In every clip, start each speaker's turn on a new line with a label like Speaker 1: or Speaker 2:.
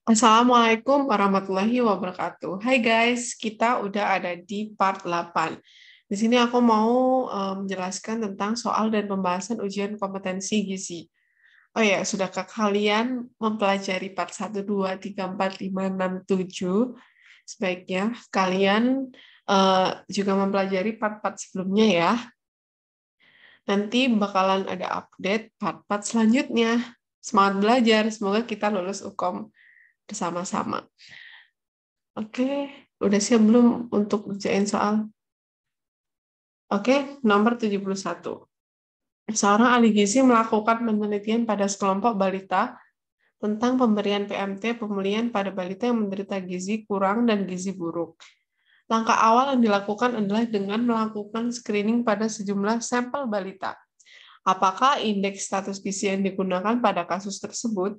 Speaker 1: Assalamualaikum warahmatullahi wabarakatuh. Hai guys, kita udah ada di part 8. Di sini aku mau menjelaskan tentang soal dan pembahasan ujian kompetensi gizi. Oh ya, sudahkah kalian mempelajari part 1, 2, 3, 4, 5, 6, 7? Sebaiknya kalian juga mempelajari part-part sebelumnya ya. Nanti bakalan ada update part-part selanjutnya. Semangat belajar, semoga kita lulus UKOM bersama-sama. Oke, udah siap belum untuk ngerjain soal? Oke, nomor 71. Seorang ahli gizi melakukan penelitian pada sekelompok balita tentang pemberian PMT pemulihan pada balita yang menderita gizi kurang dan gizi buruk. Langkah awal yang dilakukan adalah dengan melakukan screening pada sejumlah sampel balita. Apakah indeks status gizi yang digunakan pada kasus tersebut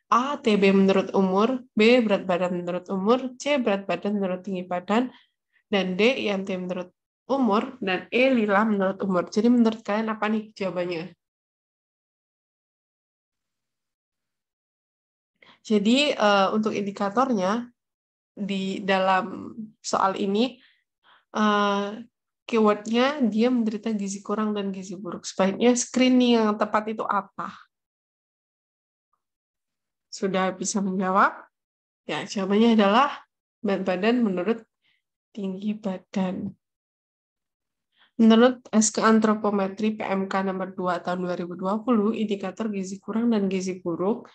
Speaker 1: A. TB menurut umur, B. berat badan menurut umur, C. berat badan menurut tinggi badan, dan D. IMT menurut umur, dan E. lila menurut umur. Jadi menurut kalian apa nih jawabannya? Jadi untuk indikatornya di dalam soal ini keywordnya dia menderita gizi kurang dan gizi buruk. Sebaiknya screening yang tepat itu apa? Sudah bisa menjawab? Ya, jawabannya adalah berat badan menurut tinggi badan. Menurut SK Antropometri PMK nomor 2 tahun 2020, indikator gizi kurang dan gizi buruk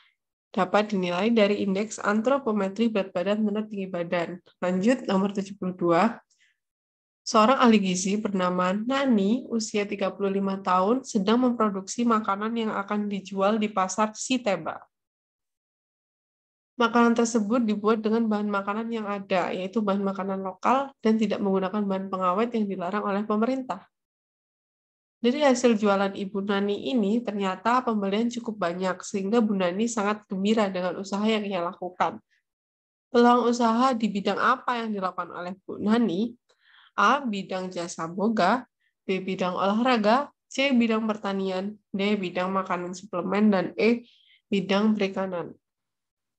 Speaker 1: dapat dinilai dari indeks antropometri berat badan menurut tinggi badan. Lanjut, nomor 72. Seorang ahli gizi bernama Nani, usia 35 tahun, sedang memproduksi makanan yang akan dijual di pasar Siteba. Makanan tersebut dibuat dengan bahan makanan yang ada, yaitu bahan makanan lokal dan tidak menggunakan bahan pengawet yang dilarang oleh pemerintah. Dari hasil jualan Ibu Nani ini, ternyata pembelian cukup banyak, sehingga Bu Nani sangat gembira dengan usaha yang ia lakukan. Peluang usaha di bidang apa yang dilakukan oleh Bu Nani? A. Bidang jasa boga, B. Bidang olahraga, C. Bidang pertanian, D. Bidang makanan suplemen, dan E. Bidang perikanan.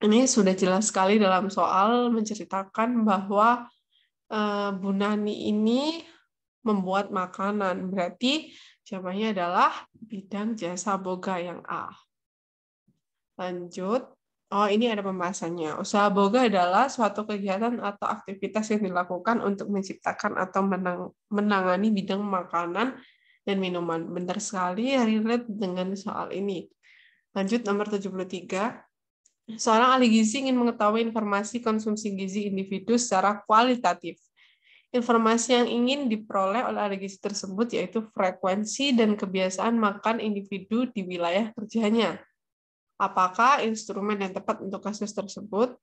Speaker 1: Ini sudah jelas sekali dalam soal menceritakan bahwa Bu Nani ini membuat makanan. Berarti jawabannya adalah bidang jasa boga yang A. Lanjut. Oh, ini ada pembahasannya. Usaha boga adalah suatu kegiatan atau aktivitas yang dilakukan untuk menciptakan atau menangani bidang makanan dan minuman. Benar sekali, relate dengan soal ini. Lanjut, nomor 73. Seorang ahli gizi ingin mengetahui informasi konsumsi gizi individu secara kualitatif. Informasi yang ingin diperoleh oleh ahli gizi tersebut yaitu frekuensi dan kebiasaan makan individu di wilayah kerjanya. Apakah instrumen yang tepat untuk kasus tersebut?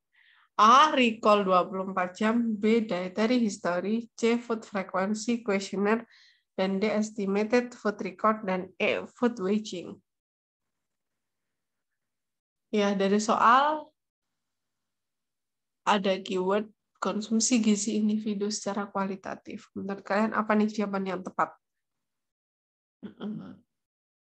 Speaker 1: A. Recall 24 jam, B. Dietary history, C. Food frequency questionnaire, dan D. Estimated food record, dan E. Food waging. Ya, dari soal ada keyword konsumsi gizi individu secara kualitatif. Menurut kalian apa nih jawaban yang tepat?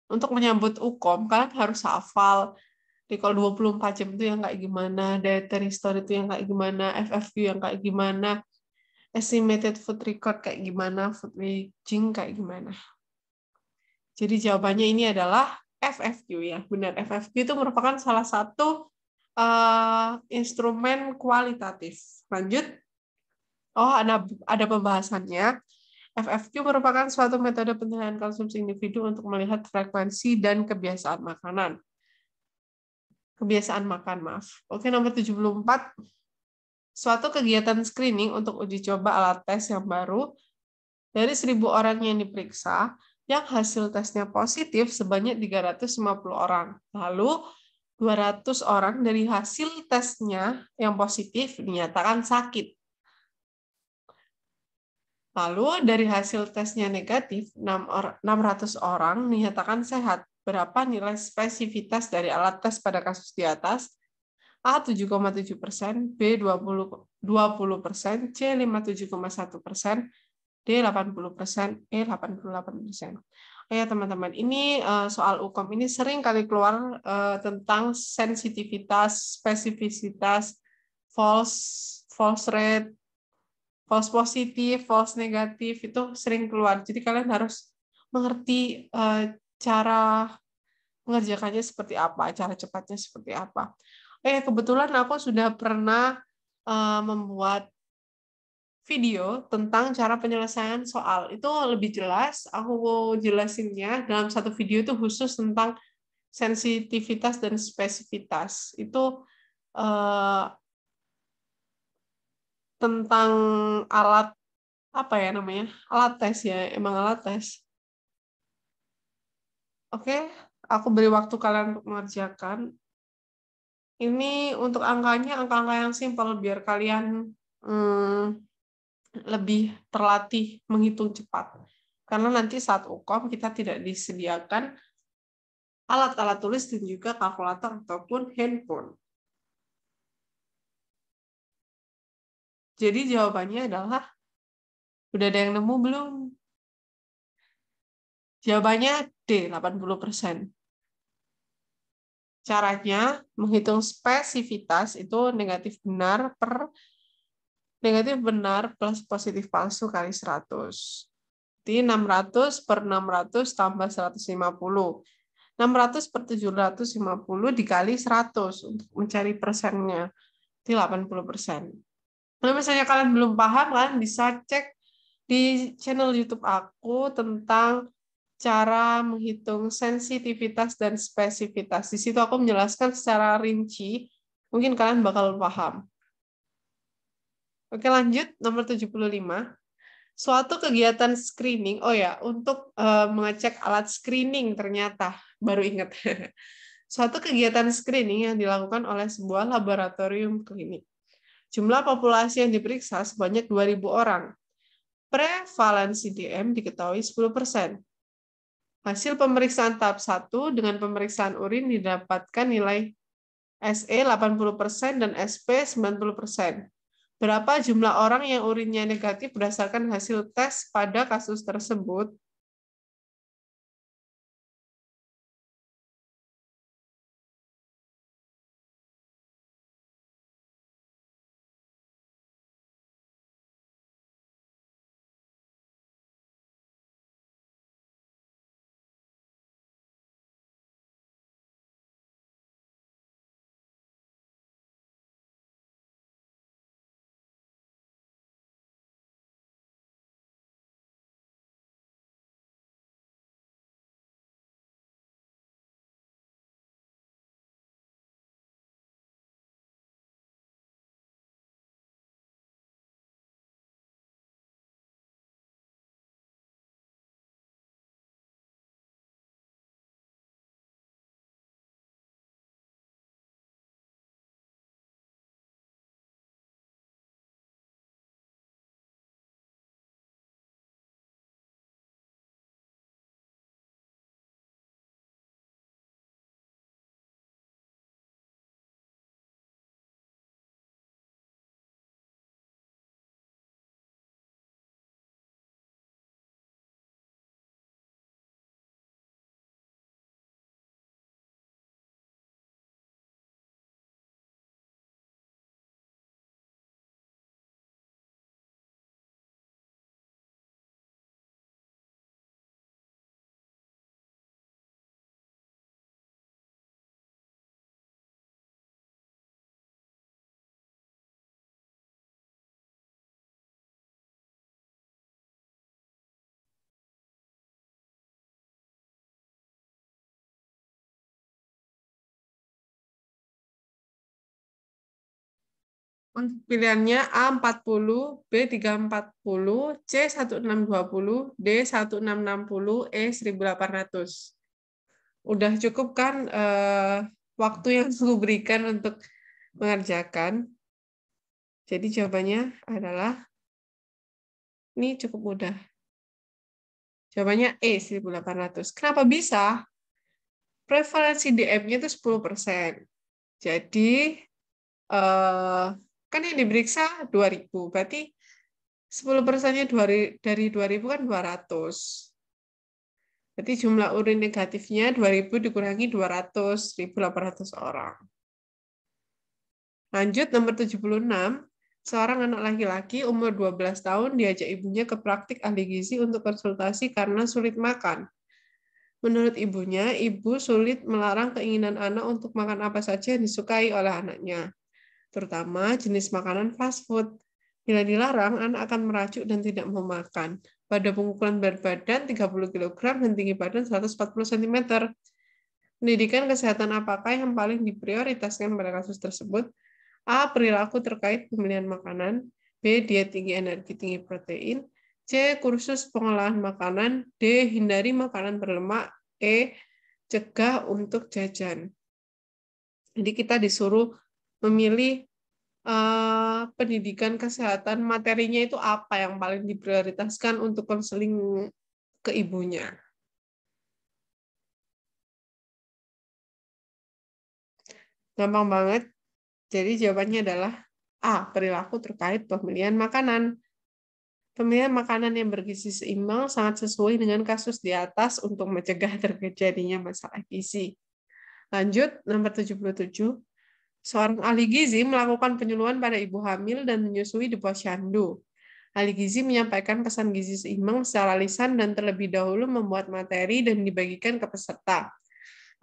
Speaker 1: Untuk menyambut UKOM, kalian harus hafal recall 24 jam itu yang kayak gimana, dietary history itu yang kayak gimana, FFQ yang kayak gimana, estimated food record kayak gimana, food waging kayak gimana. Jadi jawabannya ini adalah FFQ ya. Benar, FFQ itu merupakan salah satu instrumen kualitatif. Lanjut. Oh, ada pembahasannya. FFQ merupakan suatu metode penilaian konsumsi individu untuk melihat frekuensi dan kebiasaan makanan. Kebiasaan makan, maaf. Oke, nomor 74. Suatu kegiatan screening untuk uji coba alat tes yang baru dari 1.000 orang yang diperiksa, yang hasil tesnya positif sebanyak 350 orang. Lalu 200 orang dari hasil tesnya yang positif dinyatakan sakit. Lalu dari hasil tesnya negatif, 600 orang dinyatakan sehat. Berapa nilai spesifitas dari alat tes pada kasus di atas? A 7,7%, B 20%, C 57,1%, D 80%, E 88%. Oh ya teman-teman, ini soal UKOM ini sering kali keluar tentang sensitivitas, spesifisitas, false rate, false positif, false negatif itu sering keluar. Jadi kalian harus mengerti cara mengerjakannya seperti apa, cara cepatnya seperti apa. Kebetulan aku sudah pernah membuat video tentang cara penyelesaian soal. Itu lebih jelas, aku jelasinnya dalam satu video itu khusus tentang sensitivitas dan spesifitas. Itu tentang alat, apa ya namanya? Alat tes ya, emang alat tes. Oke, aku beri waktu kalian untuk mengerjakan. Ini untuk angkanya, angka-angka yang simpel biar kalian lebih terlatih menghitung cepat. Karena nanti saat UKOM kita tidak disediakan alat-alat tulis dan juga kalkulator ataupun handphone. Jadi jawabannya adalah, udah ada yang nemu belum? Jawabannya D, 80%. Caranya menghitung spesifitas itu negatif benar plus positif palsu kali 100. Jadi 600 per 600 tambah 150. 600 per 750 dikali 100 untuk mencari persennya. Itu 80%. Kalau misalnya kalian belum paham, kalian bisa cek di channel YouTube aku tentang cara menghitung sensitivitas dan spesifitas. Di situ aku menjelaskan secara rinci, mungkin kalian bakal paham. Oke, lanjut nomor 75. Suatu kegiatan screening, untuk mengecek alat screening ternyata, baru ingat. Suatu kegiatan screening yang dilakukan oleh sebuah laboratorium klinik. Jumlah populasi yang diperiksa sebanyak 2.000 orang. Prevalensi DM diketahui 10%. Hasil pemeriksaan tahap 1 dengan pemeriksaan urin didapatkan nilai SE 80% dan SP 90%. Berapa jumlah orang yang urinnya negatif berdasarkan hasil tes pada kasus tersebut? Untuk pilihannya A40, B340, C1620, D1660, E1800. Udah cukup kan waktu yang aku berikan untuk mengerjakan? Jadi jawabannya adalah, ini cukup mudah. Jawabannya E, 1800. Kenapa bisa? Prevalensi DM-nya itu 10%. Jadi, kan yang diperiksa 2.000. Berarti 10%-nya dari 2.000 kan 200. Berarti jumlah urin negatifnya 2.000 dikurangi 200, 1.800 orang. Lanjut, nomor 76. Seorang anak laki-laki umur 12 tahun diajak ibunya ke praktik ahli gizi untuk konsultasi karena sulit makan. Menurut ibunya, ibu sulit melarang keinginan anak untuk makan apa saja yang disukai oleh anaknya, terutama jenis makanan fast food. Bila dilarang, anak akan merajuk dan tidak mau makan. Pada pengukuran berat badan 30 kg dan tinggi badan 140 cm. Pendidikan kesehatan apakah yang paling diprioritaskan pada kasus tersebut? A. Perilaku terkait pemilihan makanan. B. Diet tinggi energi, tinggi protein. C. Kursus pengolahan makanan. D. Hindari makanan berlemak. E. Cegah untuk jajan. Jadi kita disuruh memilih pendidikan kesehatan, materinya itu apa yang paling diprioritaskan untuk konseling ke ibunya. Gampang banget. Jadi jawabannya adalah A. Perilaku terkait pemilihan makanan. Pemilihan makanan yang bergizi seimbang sangat sesuai dengan kasus di atas untuk mencegah terjadinya masalah gizi. Lanjut, nomor 77. Seorang ahli gizi melakukan penyuluhan pada ibu hamil dan menyusui di posyandu. Ahli gizi menyampaikan pesan gizi seimbang secara lisan dan terlebih dahulu membuat materi dan dibagikan ke peserta.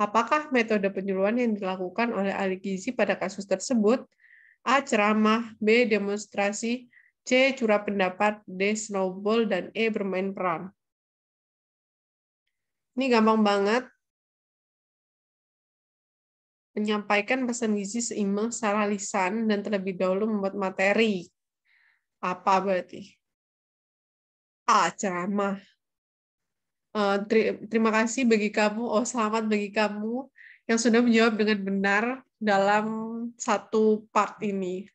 Speaker 1: Apakah metode penyuluhan yang dilakukan oleh ahli gizi pada kasus tersebut? A. Ceramah, B. Demonstrasi, C. Curah pendapat, D. Snowball, dan E. Bermain peran. Ini gampang banget. Menyampaikan pesan gizi seimbang secara lisan dan terlebih dahulu membuat materi. Apa berarti? A. Ceramah. Terima kasih bagi kamu, selamat bagi kamu yang sudah menjawab dengan benar dalam satu part ini.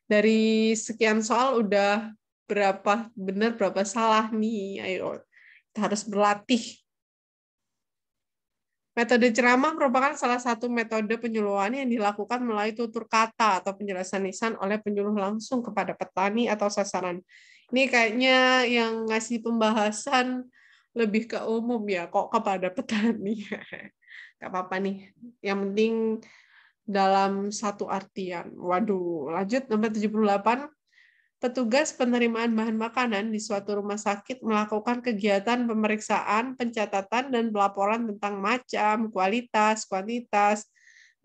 Speaker 1: Dari sekian soal udah berapa benar, berapa salah nih. Ayo, kita harus berlatih. Metode ceramah merupakan salah satu metode penyuluhan yang dilakukan melalui tutur kata atau penjelasan lisan oleh penyuluh langsung kepada petani atau sasaran. Ini kayaknya yang ngasih pembahasan lebih ke umum ya, kok kepada petani. Gak apa-apa nih. Yang penting dalam satu artian. Waduh, lanjut nomor 78. Petugas penerimaan bahan makanan di suatu rumah sakit melakukan kegiatan pemeriksaan, pencatatan, dan pelaporan tentang macam, kualitas, kuantitas,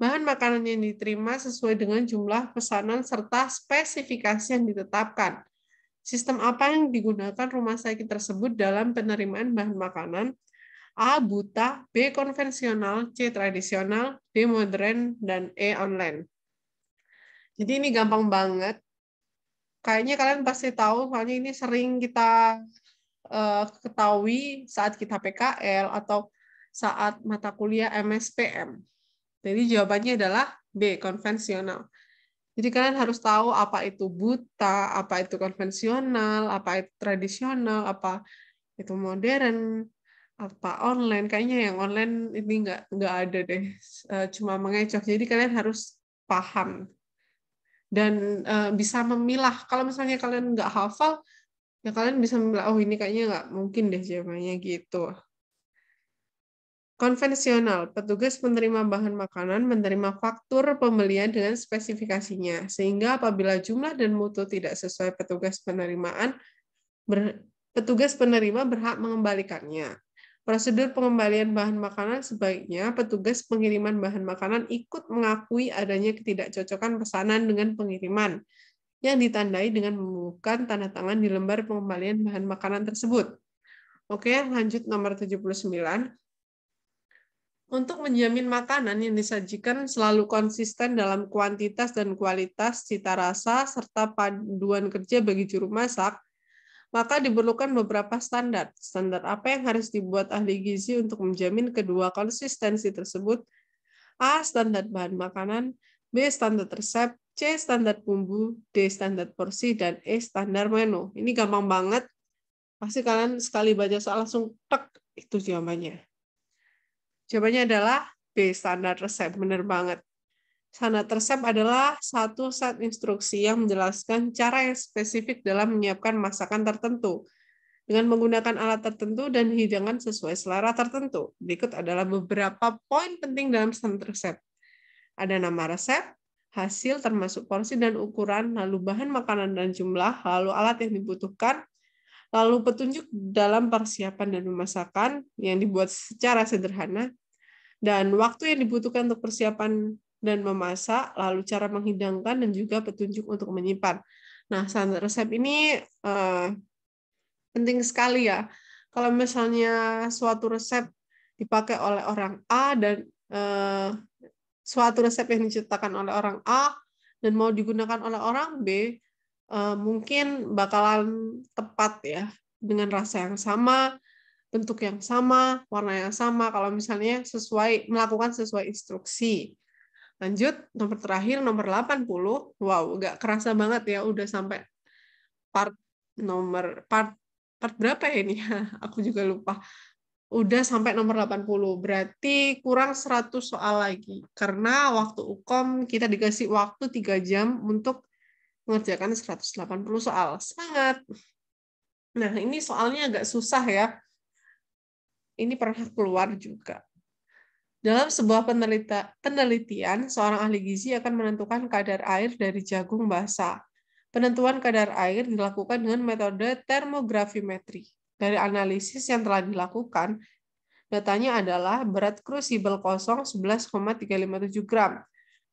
Speaker 1: bahan makanan yang diterima sesuai dengan jumlah pesanan serta spesifikasi yang ditetapkan. Sistem apa yang digunakan rumah sakit tersebut dalam penerimaan bahan makanan? A. Buta, B. Konvensional, C. Tradisional, D. Modern, dan E. Online. Jadi ini gampang banget. Kayaknya kalian pasti tahu, soalnya ini sering kita ketahui saat kita PKL atau saat mata kuliah MSPM. Jadi jawabannya adalah B, konvensional. Jadi kalian harus tahu apa itu buta, apa itu konvensional, apa itu tradisional, apa itu modern, apa online. Kayaknya yang online ini nggak ada deh, cuma mengecoh. Jadi kalian harus paham dan bisa memilah. Kalau misalnya kalian nggak hafal, ya kalian bisa memilah, oh ini kayaknya nggak mungkin deh jawabannya gitu. Konvensional, petugas penerima bahan makanan menerima faktur pembelian dengan spesifikasinya, sehingga apabila jumlah dan mutu tidak sesuai petugas penerima berhak mengembalikannya. Prosedur pengembalian bahan makanan sebaiknya petugas pengiriman bahan makanan ikut mengakui adanya ketidakcocokan pesanan dengan pengiriman, yang ditandai dengan membubuhkan tanda tangan di lembar pengembalian bahan makanan tersebut. Oke, lanjut nomor 79. Untuk menjamin makanan yang disajikan selalu konsisten dalam kuantitas dan kualitas, cita rasa, serta panduan kerja bagi juru masak, maka diperlukan beberapa standar. Standar apa yang harus dibuat ahli gizi untuk menjamin kedua konsistensi tersebut? A. Standar bahan makanan, B. Standar resep, C. Standar bumbu, D. Standar porsi, dan E. Standar menu. Ini gampang banget. Pasti kalian sekali baca soal langsung tek, itu jawabannya. Jawabannya adalah B. Standar resep. Benar banget. Standar resep adalah satu set instruksi yang menjelaskan cara yang spesifik dalam menyiapkan masakan tertentu dengan menggunakan alat tertentu dan hidangan sesuai selera tertentu. Berikut adalah beberapa poin penting dalam standar resep. Ada nama resep, hasil termasuk porsi dan ukuran, lalu bahan makanan dan jumlah, lalu alat yang dibutuhkan, lalu petunjuk dalam persiapan dan pemasakan yang dibuat secara sederhana, dan waktu yang dibutuhkan untuk persiapan dan memasak, lalu cara menghidangkan, dan juga petunjuk untuk menyimpan. Nah, standar resep ini penting sekali ya. Kalau misalnya suatu resep dipakai oleh orang A dan suatu resep yang diciptakan oleh orang A dan mau digunakan oleh orang B, mungkin bakalan tepat ya, dengan rasa yang sama, bentuk yang sama, warna yang sama, kalau misalnya melakukan sesuai instruksi. Lanjut, nomor terakhir, nomor 80. Wow, nggak kerasa banget ya, udah sampai part berapa ya ini? Aku juga lupa. Udah sampai nomor 80. Berarti kurang 100 soal lagi. Karena waktu UKOM kita dikasih waktu 3 jam untuk mengerjakan 180 soal. Semangat! Nah, ini soalnya agak susah ya. Ini pernah keluar juga. Dalam sebuah penelitian, seorang ahli gizi akan menentukan kadar air dari jagung basah. Penentuan kadar air dilakukan dengan metode termografimetri. Dari analisis yang telah dilakukan, datanya adalah berat krusibel kosong 11,357 gram,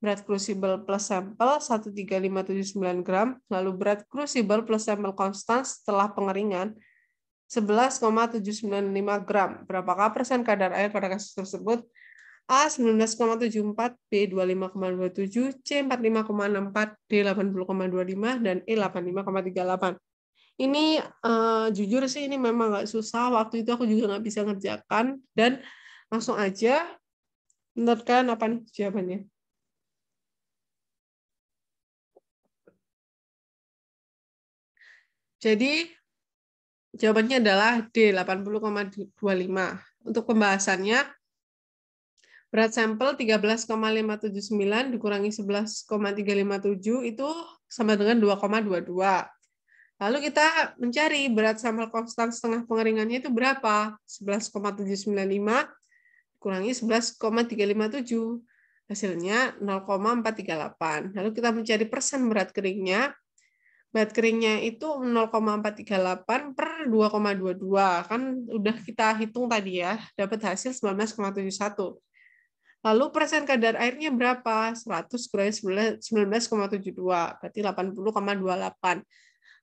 Speaker 1: berat krusibel plus sampel 13579 gram, lalu berat krusibel plus sampel konstan setelah pengeringan 11,795 gram. Berapakah persen kadar air pada kasus tersebut? A 19,74, B 25,27, C 45,64, D 80,25, dan E 85,38. Ini jujur sih ini memang nggak susah. Waktu itu aku juga nggak bisa ngerjakan. Dan langsung aja, menurut kalian apa nih jawabannya? Jadi jawabannya adalah D 80,25. Untuk pembahasannya, berat sampel 13,579 dikurangi 11,357 itu sama dengan 2,22. Lalu kita mencari berat sampel konstan setengah pengeringannya itu berapa? 11,795 kurangi 11,357. Hasilnya 0,438. Lalu kita mencari persen berat keringnya. Berat keringnya itu 0,438 per 2,22. Kan udah kita hitung tadi ya, dapat hasil 19,71. Lalu persen kadar airnya berapa? 100 kurangi 19,72, berarti 80,28.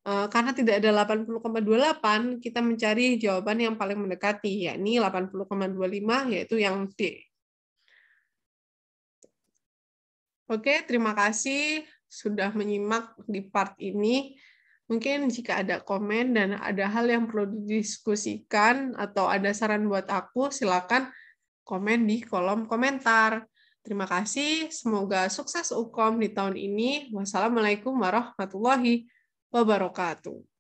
Speaker 1: Karena tidak ada 80,28, kita mencari jawaban yang paling mendekati, yakni 80,25, yaitu yang D. Oke, terima kasih sudah menyimak di part ini. Mungkin jika ada komen dan ada hal yang perlu didiskusikan atau ada saran buat aku, silakan komen di kolom komentar. Terima kasih, semoga sukses UKOM di tahun ini. Wassalamualaikum warahmatullahi wabarakatuh.